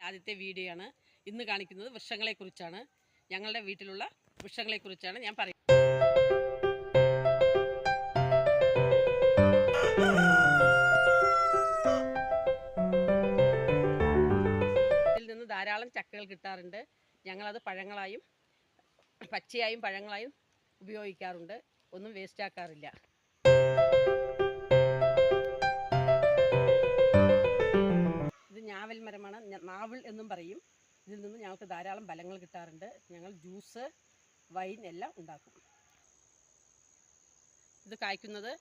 ആദ്യത്തെ വീഡിയോ ആണ്. ഇന്ന് കാണിക്കുന്നത് വൃക്ഷങ്ങളെക്കുറിച്ചാണ്. ഞങ്ങളുടെ വീട്ടിലുള്ള വൃക്ഷങ്ങളെക്കുറിച്ചാണ് ഞാൻ പറയുന്നത്. ഇതിൽ നിന്ന് ധാരാളം ചക്കകൾ കിട്ടാറുണ്ട്. ഞങ്ങളത് പഴങ്ങളായും പച്ചയായും പഴങ്ങളായും ഉപയോഗിക്കാറുണ്ട്. ഒന്നും വേസ്റ്റ് ആക്കാറില്ല. ഇത് ഞാവൽ മരമാണ്. നാവൽ എന്നും പറയും. ഇതിൽ നിന്ന് ഞങ്ങൾക്ക് ധാരാളം ഫലങ്ങൾ കിട്ടാറുണ്ട്. ഞങ്ങൾ ജ്യൂസ്, വൈൻ എല്ലാം ഉണ്ടാക്കും. ഇത് കായ്ക്കുന്നത്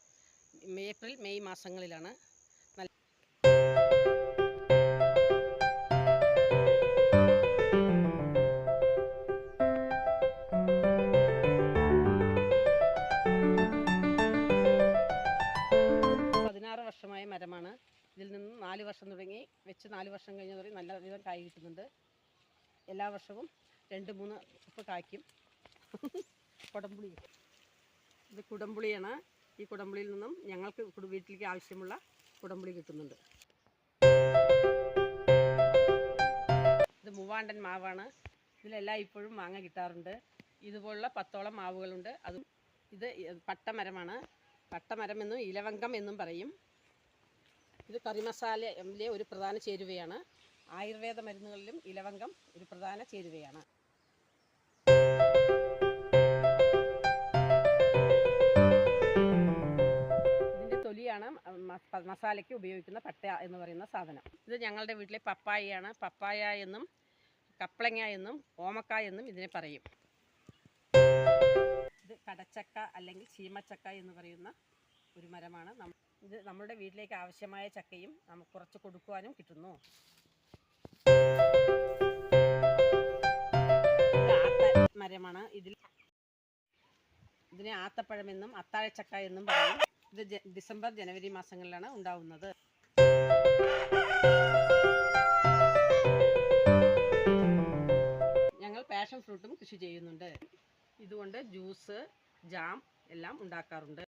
ഏപ്രിൽ മെയ് മാസങ്ങളിലാണ്. വർഷമായ മരമാണ്. ഇതിൽ നിന്ന് 4 വർഷം തുടങ്ങി വെച്ച് 4 വർഷം കഴിഞ്ഞ നല്ല വിധം കായ് കിട്ടുന്നുണ്ട്. എല്ലാ വർഷവും 2-3 ഉപ്പ് കായ്ക്കും. കുടംപുളി, ഇത് കുടംപുളിയാണ്. ഈ കുടംപുളിയിൽ നിന്നും ഞങ്ങൾക്ക് വീട്ടിലേക്ക് ആവശ്യമുള്ള കുടംപുളി കിട്ടുന്നുണ്ട്. ഇത് മൂവാണ്ടൻ മാവാണ്. ഇതിലെല്ലാം ഇപ്പോഴും മാങ്ങ കിട്ടാറുണ്ട്. ഇതുപോലുള്ള 10ഓളം മാവുകളുണ്ട്. അതും ഇത് പട്ടമരമാണ്. പട്ടമരം എന്നും ഇലവങ്കം എന്നും പറയും. ഇത് കറി മസാലയിലെ ഒരു പ്രധാന ചേരുവയാണ്. ആയുർവേദ മരുന്നുകളിലും ഇലവങ്കം ഒരു പ്രധാന ചേരുവയാണ്. ഇതിൻ്റെ തൊലിയാണ് മസാലയ്ക്ക് ഉപയോഗിക്കുന്ന പട്ട എന്ന് പറയുന്ന സാധനം. ഇത് ഞങ്ങളുടെ വീട്ടിലെ പപ്പായയാണ്. പപ്പായ എന്നും കപ്ലങ്ങ എന്നും ഓമക്കായ എന്നും ഇതിനെ പറയും. ഇത് കടച്ചക്ക അല്ലെങ്കിൽ ചീമച്ചക്ക എന്ന് പറയുന്ന ഒരു മരമാണ്. ഇത് നമ്മുടെ വീട്ടിലേക്ക് ആവശ്യമായ ചക്കയും നമുക്ക് കുറച്ച് കൊടുക്കുവാനും കിട്ടുന്നു. ആത്ത മരമാണ്. ഇതിനെ ആത്തപ്പഴമെന്നും അത്താഴച്ചക്ക എന്നും പറയും. ഇത് ഡിസംബർ ജനുവരി മാസങ്ങളിലാണ് ഉണ്ടാവുന്നത്. ഞങ്ങൾ പാഷൻ ഫ്രൂട്ടും കൃഷി ചെയ്യുന്നുണ്ട്. ഇതുകൊണ്ട് ജ്യൂസ്, ജാം എല്ലാം ഉണ്ടാക്കാറുണ്ട്.